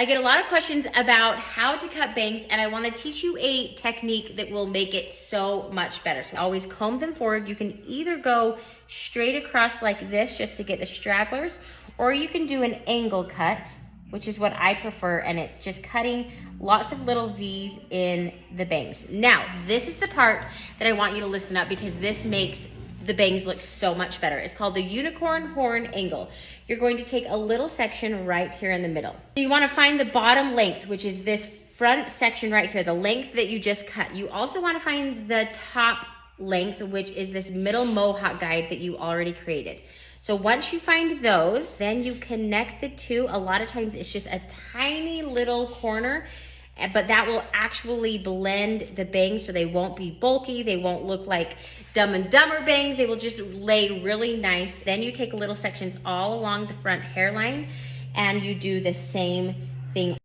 I get a lot of questions about how to cut bangs, and I want to teach you a technique that will make it so much better. So always comb them forward. You can either go straight across like this just to get the stragglers, or you can do an angle cut, which is what I prefer, and it's just cutting lots of little V's in the bangs. Now, this is the part that I want you to listen up, because this makes the bangs look so much better. It's called the unicorn horn angle. You're going to take a little section right here in the middle. You want to find the bottom length, which is this front section right here, the length that you just cut. You also want to find the top length, which is this middle mohawk guide that you already created. So once you find those, then you connect the two. A lot of times it's just a tiny little corner, but that will actually blend the bangs so they won't be bulky. They won't look like Dumb and Dumber bangs. They will just lay really nice. Then you take little sections all along the front hairline and you do the same thing